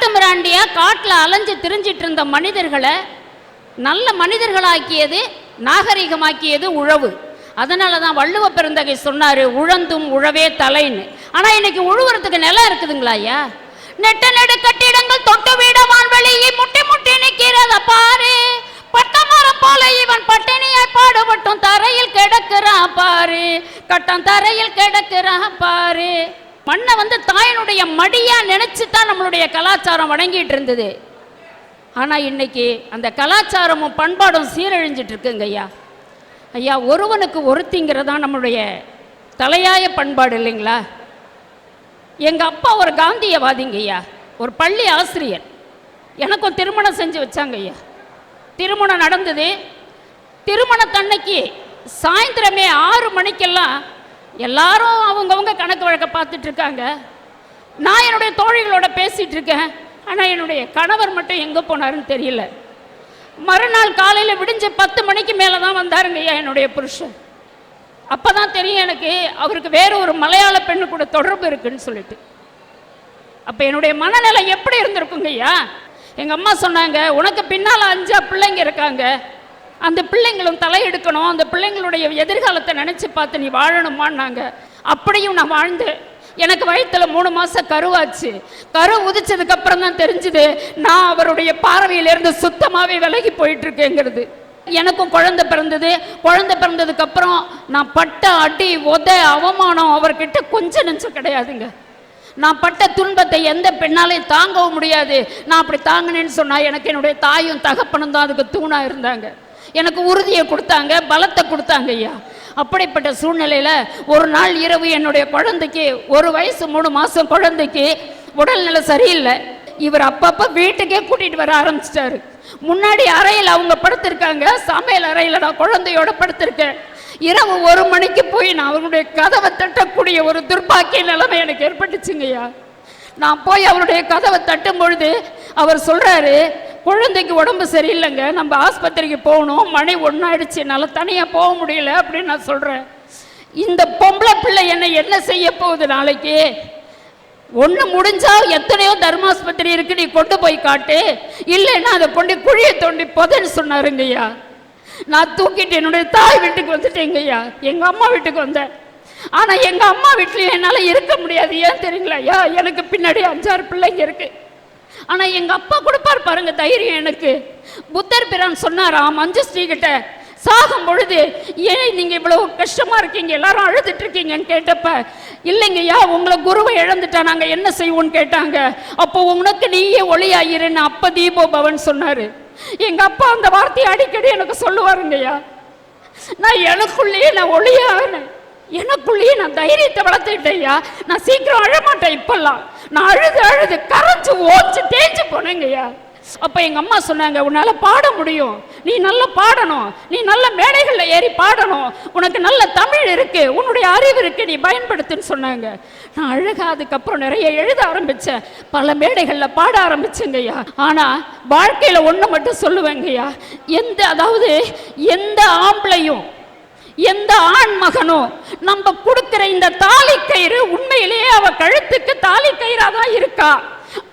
காட்டு மிராண்டியா காட்டில் அலைஞ்சு திரிஞ்சிட்டு இருந்த மனிதர்களை நல்ல மனிதர்களாக்கியது, நாகரிகமாக்கியது உழவு. அதனால தான் வள்ளுவ பெருந்தகை சொன்னார், உழந்தும் உழவே தலைன்னு. ஆனால் இன்னைக்கு உழுவுறதுக்கு நிலம் இருக்குதுங்களா ஐயா? நெட்ட நெடு கட்டிடங்கள் தொட்டு வீட வான்வெளியை முட்டி முட்டி நிற்கிறத பாரு, பட்டமரம் போல இவன் பட்டினியாய் பாடுபட்டும் தரையில் கிடக்கிறான் பாரு, கட்டம் தரையில் கிடக்கிறான் பாரு. மண்ணை தாயினுடைய மடியா நினைச்சு தான் நம்மளுடைய கலாச்சாரம் வணங்கிட்டு இருந்தது. ஆனால் இன்னைக்கு அந்த கலாச்சாரமும் பண்பாடும் சீரழிஞ்சிட்டு இருக்குங்க ஐயா. ஐயா, ஒருவனுக்கு ஒருத்திங்கிறதா நம்மளுடைய தலையாய பண்பாடு இல்லைங்களா? எங்கள் அப்பா ஒரு காந்தியவாதிங்க ஐயா, ஒரு பள்ளி ஆசிரியர். எனக்கும் திருமணம் செஞ்சு வச்சாங்க ஐயா. திருமணம் நடந்தது. திருமணத்தன்னைக்கு சாயந்தரமே 6 மணிக்கெல்லாம் எல்லாரும் அவங்கவுங்க கணக்கு வழக்க பார்த்துட்டு இருக்காங்க. நான் என்னுடைய தோழிகளோட பேசிகிட்டு இருக்கேன். ஆனால் என்னுடைய கணவர் மட்டும் எங்கே போனாருன்னு தெரியல. மறுநாள் காலையில் விடிஞ்ச 10 மணிக்கு மேலே தான் வந்தாருங்க ஐயா என்னுடைய புருஷன். அப்போ தான் தெரியும் எனக்கு அவருக்கு வேறு ஒரு மலையாள பெண்ணு கூட தொடர்பு இருக்குன்னு சொல்லிட்டு. அப்போ என்னுடைய மனநிலை எப்படி இருந்திருக்குங்க ஐயா? எங்கள் அம்மா சொன்னாங்க, உனக்கு பின்னால் 5 பிள்ளைங்க இருக்காங்க, அந்த பிள்ளைங்களும் தலையெடுக்கணும், அந்த பிள்ளைங்களுடைய எதிர்காலத்தை நினச்சி பார்த்து நீ வாழணுமான்னாங்க. அப்படியும் நான் வாழ்ந்தேன். எனக்கு வயிற்றுல 3 மாதம் கருவாச்சு. கரு உதிச்சதுக்கப்புறம் தான் தெரிஞ்சுது நான் அவருடைய பார்வையிலேருந்து சுத்தமாகவே விலகி போயிட்டுருக்கேங்கிறது. எனக்கும் குழந்தை பிறந்தது. குழந்தை பிறந்ததுக்கப்புறம் நான் பட்ட அடி, உத, அவமானம் அவர்கிட்ட கொஞ்சம் நெஞ்சம் கிடையாதுங்க. நான் பட்ட துன்பத்தை எந்த பெண்ணாலையும் தாங்கவும் முடியாது. நான் அப்படி தாங்கினேன்னு சொன்னால் எனக்கு என்னுடைய தாயும் தகப்பனும் தான் அதுக்கு தூணாக இருந்தாங்க. எனக்கு உறுதியை கொடுத்தாங்க, பலத்தை கொடுத்தாங்க ஐயா. அப்படிப்பட்ட சூழ்நிலையில் ஒரு நாள் இரவு என்னுடைய குழந்தைக்கு 1 வயசு 3 மாதம் குழந்தைக்கு உடல்நிலை சரியில்லை. இவர் அப்பப்போ வீட்டுக்கே கூட்டிகிட்டு வர ஆரம்பிச்சிட்டாரு. முன்னாடி அறையில் அவங்க படுத்திருக்காங்க, சமையல் அறையில் நான் குழந்தையோட படுத்திருக்கேன். இரவு 1 மணிக்கு போய் நான் அவருடைய கதவை தட்டக்கூடிய ஒரு துர்பாக்கிய நிலைமை எனக்கு ஏற்பட்டுச்சுங்கய்யா. நான் போய் அவருடைய கதவை தட்டும் பொழுது அவர் சொல்கிறாரு, குழந்தைக்கு உடம்பு சரியில்லைங்க, நம்ம ஆஸ்பத்திரிக்கு போகணும், மணி 1 ஆயிடுச்சு, என்னால் தனியாக போக முடியல அப்படின்னு நான் சொல்கிறேன். இந்த பொம்பளை பிள்ளை என்ன செய்ய போகுது நாளைக்கு? ஒன்று முடிஞ்சால் எத்தனையோ தர்மாஸ்பத்திரி இருக்கு, நீ கொண்டு போய் காட்டு, இல்லைன்னா அதை கொண்டு குழியை தோண்டி புதைன்னு சொன்னாருங்கய்யா. நான் தூக்கிட்டு என்னுடைய தாய் வீட்டுக்கு வந்துட்டேங்கய்யா, எங்கள் அம்மா வீட்டுக்கு வந்தேன். ஆனால் எங்கள் அம்மா வீட்லேயும் என்னால் இருக்க முடியாது. ஏன் தெரியுங்களா ஐயா? எனக்கு பின்னாடி 5-6 பிள்ளைங்க இருக்கு. ஆனால் எங்கள் அப்பா கொடுப்பார் பாருங்க தைரியம் எனக்கு. புத்தர் பிரான் சொன்னாராம் மஞ்சுஸ்ரீ கிட்ட, சாகும் பொழுது ஏன் நீங்கள் இவ்வளோ கஷ்டமாக இருக்கீங்க, எல்லாரும் அழுதுட்டு இருக்கீங்கன்னு கேட்டப்ப, இல்லைங்கய்யா உங்களை குருவை இழந்துட்டா நாங்கள் என்ன செய்வோன்னு கேட்டாங்க. அப்போ உனக்கு நீயே ஒளியாயிருன்னு அப்போ தீபோ பவன் சொன்னார். எங்கள் அப்பா அந்த வார்த்தையை அடிக்கடி எனக்கு சொல்லுவாருங்கய்யா. நான் எனக்குள்ளேயே நான் ஒளியானேன், எனக்குள்ளேயே நான் தைரியத்தை வளர்த்துக்கிட்டேயா. நான் சீக்கிரம் அழமாட்டேன். இப்பெல்லாம் நான் அழுது கரைஞ்சு ஓச்சு தேஞ்சு போனேங்கய்யா. அப்போ எங்கள் அம்மா சொன்னாங்க, உன்னால் பாட முடியும், நீ நல்லா பாடணும், நீ நல்ல மேடைகளில் ஏறி பாடணும், உனக்கு நல்ல தமிழ் இருக்குது, உன்னுடைய அறிவு இருக்குது, நீ பயன்படுத்துன்னு சொன்னாங்க. நான் அழகாக அதுக்கப்புறம் நிறைய எழுத ஆரம்பித்தேன், பல மேடைகளில் பாட ஆரம்பிச்சேங்கய்யா. ஆனால் வாழ்க்கையில் ஒன்று மட்டும் சொல்லுவேங்கய்யா, அதாவது எந்த ஆம்பளையும் எந்த ஆண் மகனும் நம்ம கொடுக்கிற இந்த தாலி கயிறு உண்மையிலேயே அவ கழுத்துக்கு தாலி கயிறா தான் இருக்கா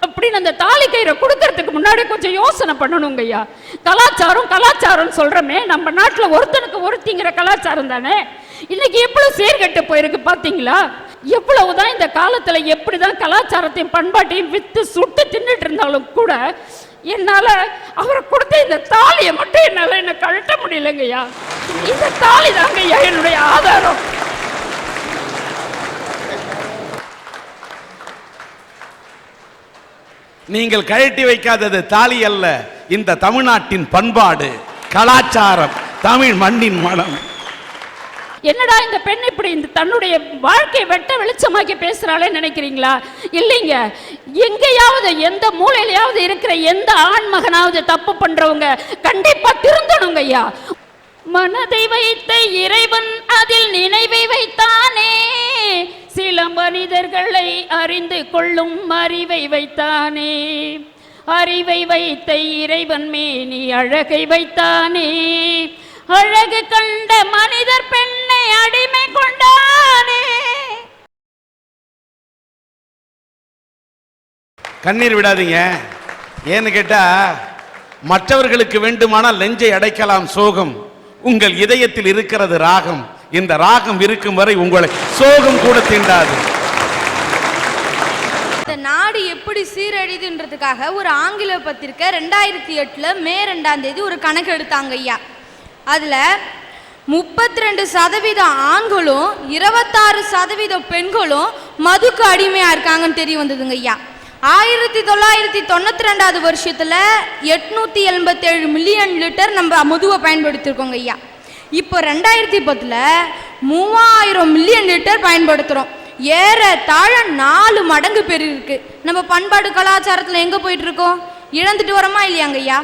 அப்படின்னு அந்த தாலி கயிறை கொடுக்கறதுக்கு முன்னாடி கொஞ்சம் யோசனை பண்ணணுங்க ஐயா. கலாச்சாரம் சொல்றமே, நம்ம நாட்டில் ஒருத்தனுக்கு ஒருத்திங்கிற கலாச்சாரம் தானே. இன்னைக்கு எவ்வளவு சீர்கெட்டு போயிருக்கு பாத்தீங்களா? எவ்வளவுதான் இந்த காலத்துல எப்படிதான் கலாச்சாரத்தையும் பண்பாட்டையும் வித்து சுட்டு தின்னுட்டு இருந்தாலும் கூட என்னால அவரை கொடுத்த இந்த தாலியை மட்டும் என்னால என்ன கழட்ட முடியலங்கய்யா. இந்த தாலி தாங்க ஐயா என்னுடைய ஆதாரம். நீங்கள் கழட்டி வைக்காதது தாலி அல்ல, இந்த தமிழ்நாட்டின் பண்பாடு, கலாச்சாரம், தமிழ் மண்ணின் மனம். என்னடா இந்த பெண் இப்படி இந்த தன்னுடைய வாழ்க்கையை வெட்ட வெளிச்சமாக்கி பேசுறாளே நினைக்கிறீங்களா? இல்லைங்க, எங்கேயாவது எந்த மூலையிலையாவது இருக்கிற எந்த ஆண் மகனாவது தப்பு பண்றவங்க கண்டிப்பா திருந்தணுங்க ஐயா. மனதை வைத்த இறைவன் அதில் நினைவை வைத்தானே, சில மனிதர்களை அறிந்து கொள்ளும் அறிவை வைத்தானே, அறிவை வைத்த இறைவன் மேனி அழகை வைத்தானே, அழகு கண்ட மனிதர் பெண்ணை அடிமை கொண்டானே. கண்ணீர் விடாதீங்க. ஏன்னு கேட்டா, மற்றவர்களுக்கு வேண்டுமானால் நெஞ்சை அடைக்கலாம் சோகம், உங்கள் இதயத்தில் இருக்கிறது ராகம். இந்த ராகம் இருக்கும் வரை உங்களை சோகம் கூட தீண்டாது. இந்த நாடு எப்படி சீரழிதுன்றதுக்காக ஒரு ஆங்கில பத்திரிக்கை 2008 மே 2 ஒரு கணக்கு எடுத்தாங்க ஐயா. அதில் 32% ஆண்களும் 26% பெண்களும் மதுக்கு அடிமையாக இருக்காங்கன்னு தெரிய வந்ததுங்க ஐயா. 1992 வருஷத்தில் 887 மில்லியன் லிட்டர் நம்ம மதுவை பயன்படுத்தியிருக்கோங்க ஐயா. இப்போ 2010 3000 மில்லியன் லிட்டர் பயன்படுத்துகிறோம். ஏறத்தாழ 4 மடங்கு பெருக்கு. நம்ம பண்பாடு கலாச்சாரத்தில் எங்கே போயிட்டு இருக்கோம்? இழந்துட்டு வரோமா இல்லையாங்க ஐயா?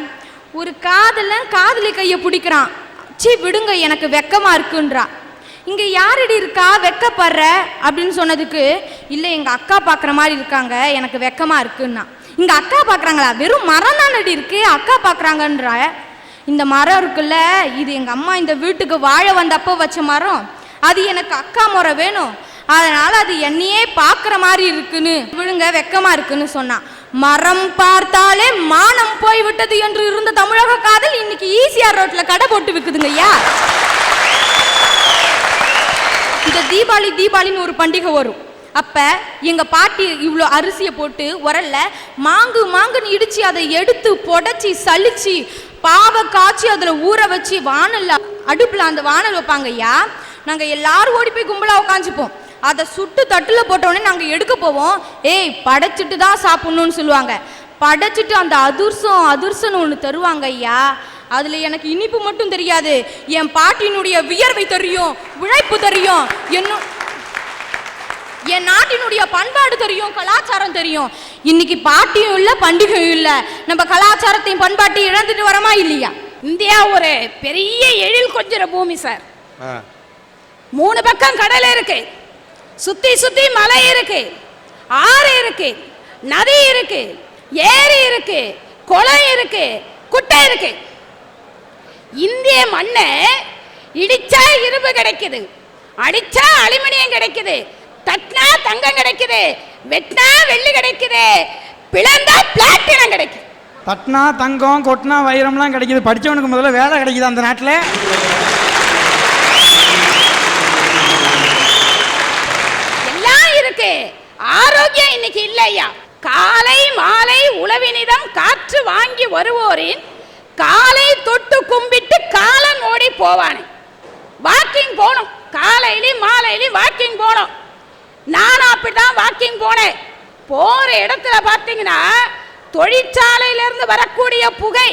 ஒரு காதலி கையை பிடிக்கிறான், சி விடுங்க எனக்கு வெக்கமாக இருக்குன்றா. இங்கே யாரடி இருக்கா வெக்கப்படுற அப்படின்னு சொன்னதுக்கு, இல்லை எங்கள் அக்கா பார்க்குற மாதிரி இருக்காங்க எனக்கு வெக்கமாக இருக்குன்னா. இங்கே அக்கா பார்க்குறாங்களா? வெறும் மரம் தானடி இருக்கு, அக்கா பார்க்குறாங்கன்ற. இந்த மரம் இருக்குல்ல, இது எங்கள் அம்மா இந்த வீட்டுக்கு வாழ வந்தப்போ வச்ச மரம், அது எனக்கு அக்கா முறை வேணும், அதனால் அது என்னையே பார்க்குற மாதிரி இருக்குன்னு விழுங்க வெக்கமாக இருக்குன்னு சொன்னான். மரம் பார்த்தாலே மானம் போய்விட்டது என்று இருந்த தமிழக காதல் இன்னைக்கு ஈசிஆர் ரோட்டில் கடை போட்டு விற்குதுங்க ஐயா. இந்த தீபாவளின்னு ஒரு பண்டிகை வரும். அப்போ எங்கள் பாட்டி இவ்வளோ அரிசியை போட்டு உரல்ல மாங்குன்னு இடித்து அதை எடுத்து புடச்சி சலிச்சு பாவை காய்ச்சி அதில் ஊற வச்சு அடுப்பில் அந்த வானல் வைப்பாங்க ஐயா. நாங்கள் எல்லாரும் ஓடி போய் கும்பலாக உட்காந்துப்போம். அதை சுட்டு தட்டில் போட்டோடனே நாங்கள் எடுக்க போவோம். ஏய் படைச்சிட்டு தான் சாப்பிட்ணுன்னு சொல்லுவாங்க. படைச்சிட்டு அந்த அதிர்சம்னு ஒன்று தருவாங்க ஐயா. அதில் எனக்கு இனிப்பு மட்டும் தெரியாது, என் பாட்டியினுடைய வியர்வை தெரியும், உழைப்பு தெரியும், என் நாட்டினுடைய பண்பாடு தெரியும், கலாச்சாரம் தெரியும். இன்னைக்கு பாட்டியும் இல்லை பண்டிகையும் இல்லை, நம்ம கலாச்சாரத்தையும் பண்பாட்டையும் இழந்துட்டு வரமா இல்லையா? இந்தியா ஒரு பெரிய எழில் கொஞ்சிற பூமி சார். 3 பக்கம் கடல் இருக்கு, சுத்தி மலை இருக்கு, ஆறு இருக்கு, நதி இருக்கு, ஏரி இருக்கு, குளம் இருக்கு, குட்டை இருக்கு. இந்திய மண்ணை இடிச்சா இரும்பு கிடைக்குது, அடிச்சா அலுமினியம் கிடைக்குது, தட்டினா தங்கம் கிடைக்குது, வெட்டினா வெள்ளி கிடைக்குது, பிளந்தா பிளாட்டினம் கிடைக்குது. தட்டினா தங்கம் கொட்டினா வைரம்லாம் கிடைக்குது. படித்தவனுக்கு முதல்ல வேலை கிடைக்குது அந்த நாட்டில். எல்லாம் இருக்கு, ஆரோக்கியம் இன்னைக்கு இல்லையா? காலை மாலை உழவினிடம் காற்று வாங்கி வருவோரின் காலை தொட்டு கும்பிட்டு காலன் ஓடி போவானே. வாக்கிங் போகணும், காலையிலையும் மாலையிலையும் வாக்கிங் போகணும். நானும் அப்படிதான் வாக்கிங் போனேன். போற இடத்துல பார்த்தீங்கன்னா தொழிற்சாலையிலிருந்து வரக்கூடிய புகை,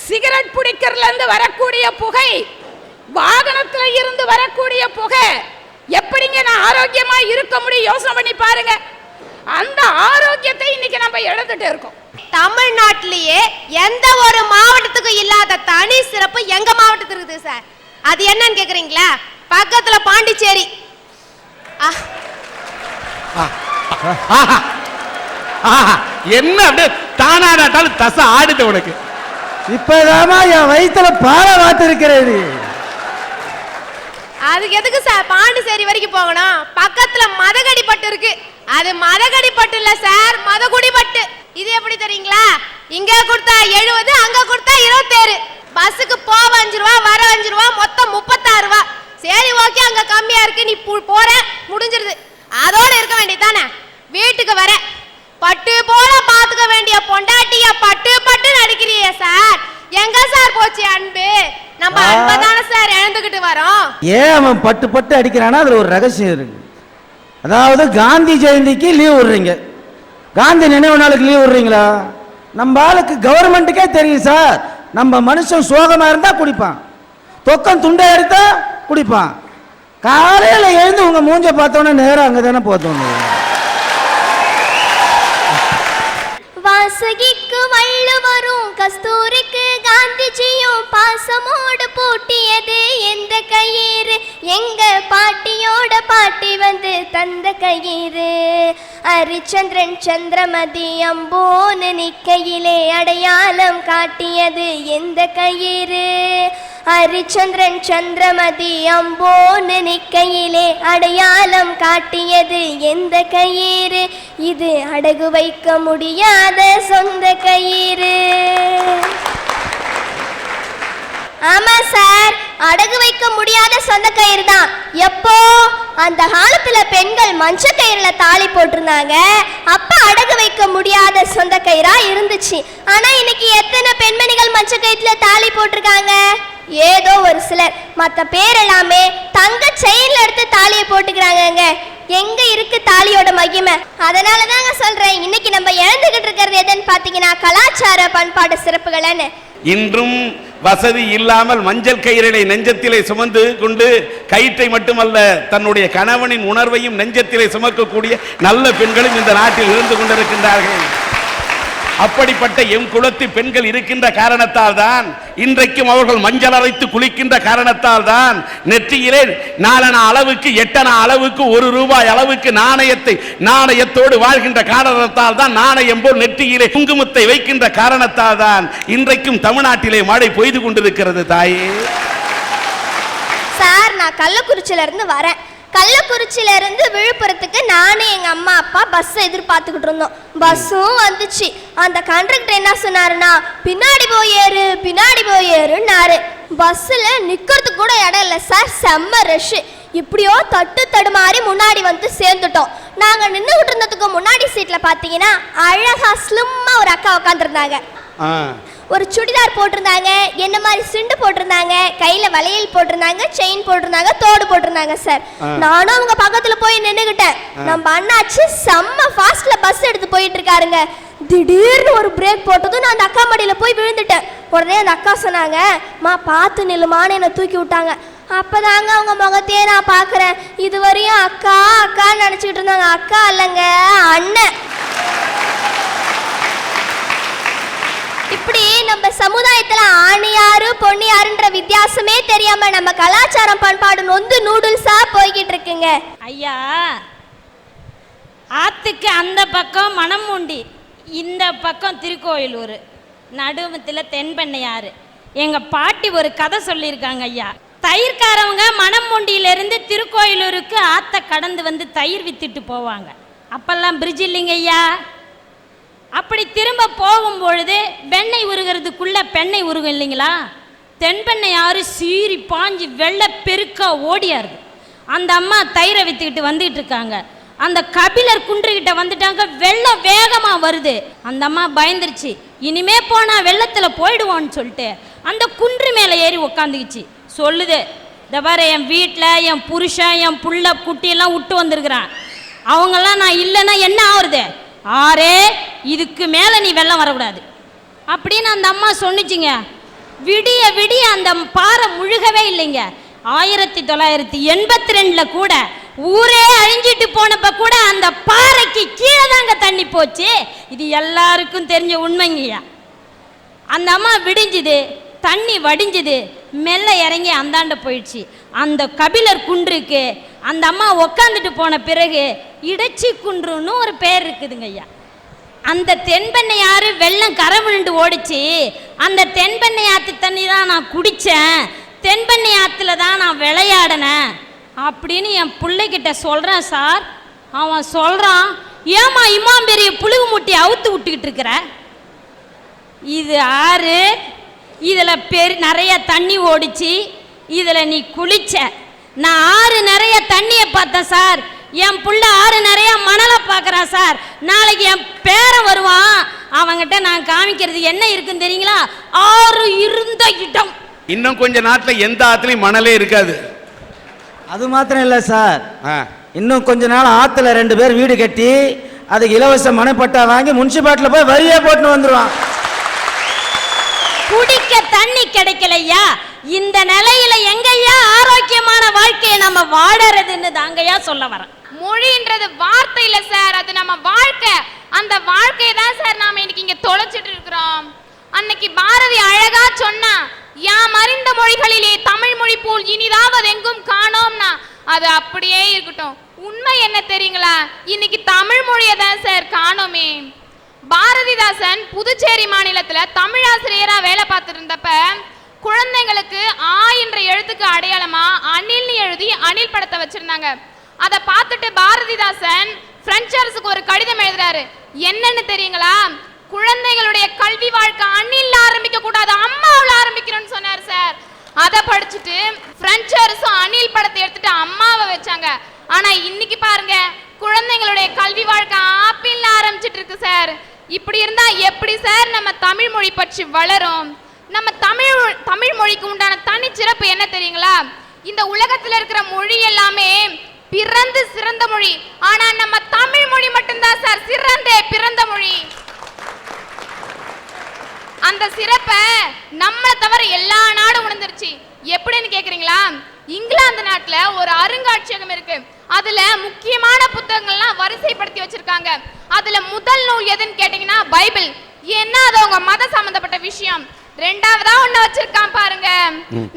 சிகரெட் பிடிக்கிறதுல இருந்து வரக்கூடிய புகை, வாகனத்துல இருந்து வரக்கூடிய புகை, எப்படிங்க நான் ஆரோக்கியமா இருக்க முடியும்? யோசனை பண்ணி பாருங்க. அந்த ஆரோக்கியத்தை இன்னைக்கு நம்ம இழந்துட்டு இருக்கோம். தமிழ்நாட்டிலேயே எந்த ஒரு மாவட்டத்துக்கும் இல்லாத தனி சிறப்பு எங்க மாவட்டத்துக்கு இருக்குது சார். அது என்னன்னு கேக்குறீங்களா? பக்கத்துல பாண்டிச்சேரி. என்ன அப்படியே தானாடாட்டாலும் தசை ஆடுது உனக்கு. இப்பதாமா என் வயிற்றுல பால வாத்து இருக்கிறது. அதுக்கு எதுக்கு சார் பாண்டிச்சேரி வரைக்கும் போகணும்? பக்கத்துல மதகடிப்பட்டு இருக்கு. அது மதகடிப்பட்டு இல்ல சார், மதகுடிப்பட்டு. இது எப்படி தெரியுங்களா? இங்க கொடுத்தா 70, அங்க கொடுத்தா 27. பஸ்ஸுக்கு போக 5 ரூபா, வர 5 ரூபா, மொத்தம் 36 ரூபா. சரி ஓகே, அங்க கம்மியா இருக்கு, நீ போற முடிஞ்சிருது. அதோட இருக்க வேண்டியதானே. வீட்டுக்கு வர பட்டு போல பாத்துக்க வேண்டிய பொண்டாட்டிய பட்டு நடிக்கிறிய சார். எங்க சார் போச்சு அன்பு? நம்ம அன்பதானே சார் இழந்துகிட்டு வரோம். ஏன் அவன் பட்டு அடிக்கிறானா? அதுல ஒரு ரகசியம் இருக்கு. அதாவது காந்தி ஜெயந்திக்கு லீவ் விடுறீங்க, காந்தி நினைவு நாளுக்கு லீவ் விடுறீங்களா? நம்ம ஆளுக்கு கவர்மெண்ட்டுக்கே தெரியும் சார். நம்ம மனுஷன் சோகமா இருந்தா குடிப்பான், தொக்கம் துண்டை எடுத்தா குடிப்பான். காலையில எழுந்து உங்க மூஞ்ச பார்த்தோன்னே நேரம் அங்கதானே போத்தோம். வாசகிக்கு வள்ளுவரும் கஸ்தூரிக்கு காந்திஜியும் பாசமோடு பூட்டியது எந்த கயிறு? எங்க பாட்டியோட பாட்டி வந்து தந்த கயிறு. ஹரிச்சந்திரன் சந்திரமதி அம்போன்னு நிக்கையிலே அடையாளம் காட்டியது எந்த கயிறு? ஹரிச்சந்திரன் சந்திரமதி அம்போ நினைக்கையிலே அடையாளம் காட்டியது எந்த கயிறு? இது அடகு வைக்க முடியாத சொந்த கயிறு. ஆமா சார், அடகு வைக்க முடியாத சொந்த கயிறு தான். எப்போ? அந்த காலத்துல பெண்கள் மஞ்ச கயிறுல தாலி போட்டிருந்தாங்க, அப்ப அடகு வைக்க முடியாத சொந்த கயிறா இருந்துச்சு. ஆனா இன்னைக்கு எத்தனை பெண்மணிகள் மஞ்ச கயிறுல தாலி போட்டிருக்காங்க? ஏதோ ஒரு சிலர். மற்ற பேர் எல்லாமே தங்க செயின்ல எடுத்து தாலியை போட்டுக்கிறாங்க. எங்க இருக்கு தாலியோட மகிமை? அதனால தாங்க சொல்றேன், இன்னைக்கு நம்ம இழந்துகிட்டு இருக்கிறது எதுன்னு பாத்தீங்கன்னா கலாச்சார பண்பாடு சிறப்புகள்னு. இன்றும் வசதி இல்லாமல் மஞ்சள் கயிறை நெஞ்சத்திலே சுமந்து கொண்டு கயிற்றை மட்டுமல்ல தன்னுடைய கணவனின் உணர்வையும் நெஞ்சத்திலே சுமக்கக்கூடிய நல்ல பெண்களும் இந்த நாட்டில் இருந்து கொண்டிருக்கின்றார்கள். அப்படிப்பட்ட எம் குலத்து பெண்கள் இருக்கின்ற காரணத்தால் தான் இன்றைக்கும் அவர்கள் மஞ்சள் அரைத்து குளிக்கின்ற காரணத்தால் தான் நெற்றியிலே 4 அளவுக்கு 8 அளவுக்கு 1 ரூபாய் அளவுக்கு நாணயத்தோடு வாழ்கின்ற காரணத்தால் தான் நாணயம் போல் நெற்றியிலே குங்குமத்தை வைக்கின்ற காரணத்தால் தான் இன்றைக்கும் தமிழ்நாட்டிலே மழை பெய்து கொண்டிருக்கிறது. தாயே சார், நான் கள்ளக்குறிச்சியில இருந்து வரேன். கள்ளக்குறிச்சியில இருந்து விழுப்புரத்துக்கு நானும் எங்க அம்மா அப்பா பஸ் எதிர்பார்த்துக்கிட்டு இருந்தோம். பஸ்ஸும் வந்துச்சு. அந்த கண்டக்டர் என்ன சொன்னாருன்னா, பின்னாடி போய் ஏறுன்னாரு. பஸ்ஸில் நிற்கிறதுக்கு கூட இடம் இல்லை சார், செம்ம ரஷ். இப்படியோ தடுமாறி முன்னாடி வந்து சேர்ந்துட்டோம். நாங்கள் நின்றுகிட்டு இருந்ததுக்கு முன்னாடி சீட்டில் பார்த்தீங்கன்னா அழகா ஸ்லிம்மாக ஒரு அக்கா உட்காந்துருந்தாங்க. ஒரு சுடிதார் போட்டிருந்தாங்க, என்ன மாதிரி சிண்டு போட்டிருந்தாங்க, கையில வளையல் போட்டிருந்தாங்க, செயின் போட்டிருந்தாங்க, தோடு போட்டிருந்தாங்க சார். நானும் அவங்க பக்கத்துல போய் நின்னுகிட்டேன். நம்ம அண்ணாச்சு செம்ம ஃபாஸ்ட்ல பஸ் எடுத்து போயிட்டு இருக்காருங்க. திடீர்னு ஒரு பிரேக் போட்டதும் நான் அந்த அக்கா மடியில போய் விழுந்துட்டேன். உடனே அந்த அக்கா சொன்னாங்க, மா பார்த்து நில்லுமான்னு என்னை தூக்கி விட்டாங்க. அப்பதாங்க அவங்க முகத்தையே நான் பாக்குறேன். இதுவரையும் அக்கா அக்கான்னு நினைச்சுக்கிட்டு இருந்தாங்க. அக்கா இல்லைங்க, அண்ணன். இப்படி நம்ம சமுதாயத்துல ஆண் யாரு பொண்ணு யாருன்ற வித்தியாசமே தெரியாம நம்ம கலாச்சாரம் பண்பாடு நொந்து நூடுல்ஸா போய்கிட்டு இருக்குங்க. ஐயா, ஆத்துக்கு அந்த பக்கம் மணமுண்டி, இந்த பக்கம் திருக்கோயிலூர், நடுமத்தில் தென்பெண்ணையாறு. எங்க பாட்டி ஒரு கதை சொல்லியிருக்காங்க ஐயா. தயிர்காரவங்க மணமுண்டியிலிருந்து திருக்கோயிலூருக்கு ஆத்த கடந்து வந்து தயிர் வித்துட்டு போவாங்க. அப்பெல்லாம் பிரிட்ஜ் இல்லைங்க ஐயா. அப்படி திரும்ப போகும்பொழுது வெண்ணெய் உருகிறதுக்குள்ள பெண்ணை உருகும் இல்லைங்களா? தென்பெண்ணை யாரு சீறி பாஞ்சு வெள்ளை பெருக்கா ஓடியாருது. அந்த அம்மா தயிரை வித்துக்கிட்டு வந்துட்டு இருக்காங்க. அந்த கபிலர் குன்றுகிட்ட வந்துட்டாங்க. வெள்ளம் வேகமா வருது. அந்த அம்மா பயந்துருச்சு. இனிமே போனா வெள்ளத்துல போயிடுவோன்னு சொல்லிட்டு அந்த குன்று மேல ஏறி உக்காந்துக்குச்சு. சொல்லுது, இந்த பாரு, என் வீட்டில் என் புருஷன் என் புள்ள குட்டியெல்லாம் விட்டு வந்திருக்கிறான். அவங்கெல்லாம் நான் இல்லைன்னா என்ன ஆகுறது? ஆரே, இதுக்கு மேலே நீ வெள்ளம் வரக்கூடாது அப்படின்னு அந்த அம்மா சொன்னிச்சிங்க. விடிய விடிய அந்த பாறை முழுகவே இல்லைங்க. 1982 கூட ஊரே அழிஞ்சிட்டு போனப்ப கூட அந்த பாறைக்கு கீழே தாங்க தண்ணி போச்சு. இது எல்லாருக்கும் தெரிஞ்ச உண்மைங்கய்யா. அந்த அம்மா விடிஞ்சுது, தண்ணி வடிஞ்சுது, மெல்ல இறங்கி அந்தாண்ட போயிடுச்சு. அந்த கபிலர் குன்றுக்கு அந்த அம்மா உக்காந்துட்டு போன பிறகு இடைச்சி குன்றுன்னு ஒரு பேர் இருக்குதுங்க ஐயா. அந்த தென்பெண்ணையாறு வெள்ளம் கரை விழுந்து ஓடிச்சு. அந்த தென்பெண்ணை ஆற்று தண்ணி தான் நான் குடித்தேன், தென்பெண்ணை ஆற்றுல தான் நான் விளையாடினேன் அப்படின்னு என் பிள்ளைகிட்ட சொல்கிறேன் சார். அவன் சொல்கிறான், ஏமா இம்மா பெரிய புழுகு முட்டி அவுத்து விட்டுக்கிட்டு இருக்கிற? இது ஆறு, இதில் நிறைய தண்ணி ஓடிச்சு, இதில் நீ குளிச்ச. நான் ஆறு நிறைய தண்ணியை பார்த்தேன் சார். என் புள்ள ஆறு நிறைய மணலை பார்க்குறான் சார். நாளைக்கு என் பேரன் வருவான், அவங்கிட்ட நான் காமிக்கிறது என்ன இருக்குன்னு தெரியுங்களா? ஆறு இருந்த இடம். இன்னும் கொஞ்ச நாட்டில் எந்த ஆற்றுலையும் மணலே இருக்காது. அது மாத்திரம் இல்லை சார், இன்னும் கொஞ்ச நாள் ஆற்றுல 2 பேர் வீடு கட்டி அதுக்கு இலவச மனைப்பட்டா வாங்கி முனிசிபாலிட்டியில் போய் வரியே போட்டுன்னு வந்துடுவான். குடிக்க தண்ணி கிடைக்கலையா? இந்த நிலையில எங்கய்யா ஆரோக்கியமான வாழ்க்கையை நம்ம வாழறதுன்னு தாங்கய்யா சொல்ல வரேன். மொழின்றது வார்த்தை இல்ல சார், அது நம்ம வாழ்க்கை. அந்த வாழ்க்கையை தான் சார் நாம இன்னைக்கு இங்க தொலைச்சிட்டு இருக்கிறோம். அன்னைக்கு பாரதி அழகா சொன்னா, யாம் அறிந்த மொழிகளிலே தமிழ் மொழி போல் இனிதாவது எங்கும் காணோம்னா அது அப்படியே இருக்கட்டும். உண்மை என்ன தெரியுங்களா? இன்னைக்கு தமிழ் மொழியை தான் சார் காணோமே. பாரதிதாசன் புதுச்சேரி மாநிலத்துல தமிழாசிரியரா வேலை பார்த்துட்டு இருந்தப்ப குழந்தைங்களுக்கு ஆ என்ற எழுத்துக்கு அடையாளமா அணில்னு எழுதி அணில் படத்தை வச்சிருந்தாங்க. அதை பார்த்துட்டு பாரதிதாசன் பிரெஞ்சு அரசுக்கு ஒரு கடிதம் எழுதுறாரு. என்னன்னு தெரியுங்களா? குழந்தைகளுடைய கல்வி வாழ்க்கை அணில்ல ஆரம்பிக்க கூடாது, அம்மாவுல ஆரம்பிக்கணும்னு சொன்னார் சார். அதை படிச்சுட்டு பிரெஞ்சு அரசும் அணில் படத்தை எடுத்துட்டு அம்மாவை வச்சாங்க. ஆனா இன்னைக்கு பாருங்க, குழந்தைங்களுடைய கல்வி வாழ்க்கை ஆப்பிள்ல ஆரம்பிச்சிட்டு இருக்கு சார். இப்படி இருந்தா எப்படி சார் நம்ம தமிழ் மொழி பற்றி வளரும்? நம்ம தமிழ் மொழிக்கு உண்டான தனி சிறப்பு என்ன தெரியுங்களா? இந்த உலகத்துல இருக்கிற மொழி எல்லாமே பிறந்து சிறந்த மொழி, ஆனா நம்ம தமிழ் மொழி மட்டும்தான் சார் பிறந்த மொழி. அந்த சிறப்பை நம்மளை தவிர எல்லா நாடும் உணர்ந்துருச்சு. எப்படின்னு கேக்குறீங்களா? இங்கிலாந்து நாட்டுல ஒரு அருங்காட்சியகம் இருக்கு. அதுல முக்கியமான புத்தகங்கள்லாம் வரிசைப்படுத்தி வச்சிருக்காங்க. அதுல முதல் நூல் எதுன்னு கேட்டீங்கன்னா பைபிள். ஏன்னா அது அவங்க மத சம்பந்தப்பட்ட விஷயம். ரெண்டாவதா ஒண்ணு வச்சிருக்கான் பாருங்க,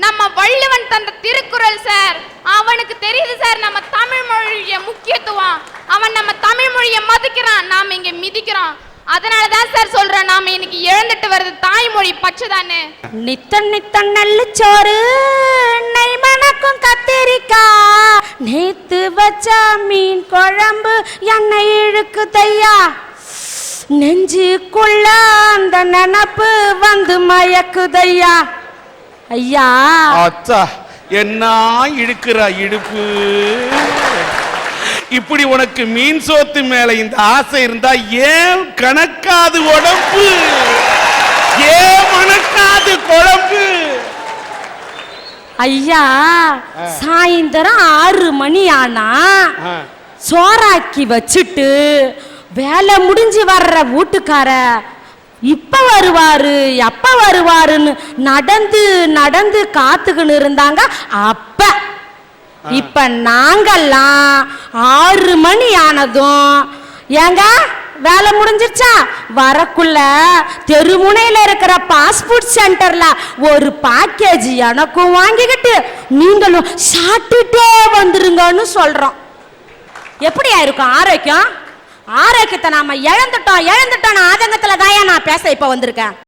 நம்ம வள்ளுவன் தந்த திருக்குறள் சார். அவனுக்கு தெரியுது சார் நம்ம தமிழ் மொழிய முக்கியத்துவம். அவன் நம்ம தமிழ் மொழிய மதிக்கிறான், நாம இங்க மிதிக்கிறோம். அதனாலதான் சார் சொல்றேன், நாம இன்னைக்கு இழந்துட்டு வருது தாய்மொழி பச்சைதானே. நித்தன் நல்லு சோறு நெய் மணக்கும் கத்திரிக்கா, நேத்து வச்ச மீன் குழம்பு எண்ணெய் இழுக்குதையா, நெஞ்சுக்குள்ள அந்த நினப்பு வந்து மயக்குதையா. ஐயா அச்சா, என்ன இழுக்கிற இடுப்பு. இப்படி உனக்கு மீன் சோத்து மேல இந்த ஆசை இருந்தா ஏன் கணக்காது உடம்பு, ஏன் மணக்காது குழம்பு? ஐயா சாயந்தரம் 6 மணி ஆனா சோறாக்கி வச்சுட்டு வேலை முடிஞ்சு வர்ற வீட்டுக்கார இப்ப வருவாரு எப்ப வருவாருன்னு நடந்து நடந்து காத்துக்கின்னு இருந்தாங்க. இப்ப நாங்கெல்லாம் 6 மணி ஆனதும் ஏங்க வேலை முடிஞ்சிருச்சா, வரக்குள்ள தெருமுனையில இருக்கிற பாஸ்போர்ட் சென்டர்ல ஒரு பேக்கேஜ் எனக்கும் வாங்கிக்கிட்டு நீங்களும் சாப்பிட்டுட்டே வந்துருங்கன்னு சொல்றோம். எப்படியா இருக்கும் ஆரோக்கியம்? ஆரோக்கியத்தை நாம இழந்துட்டோம் ஆதங்கத்துல தான் நான் பேச இப்ப வந்திருக்கேன்.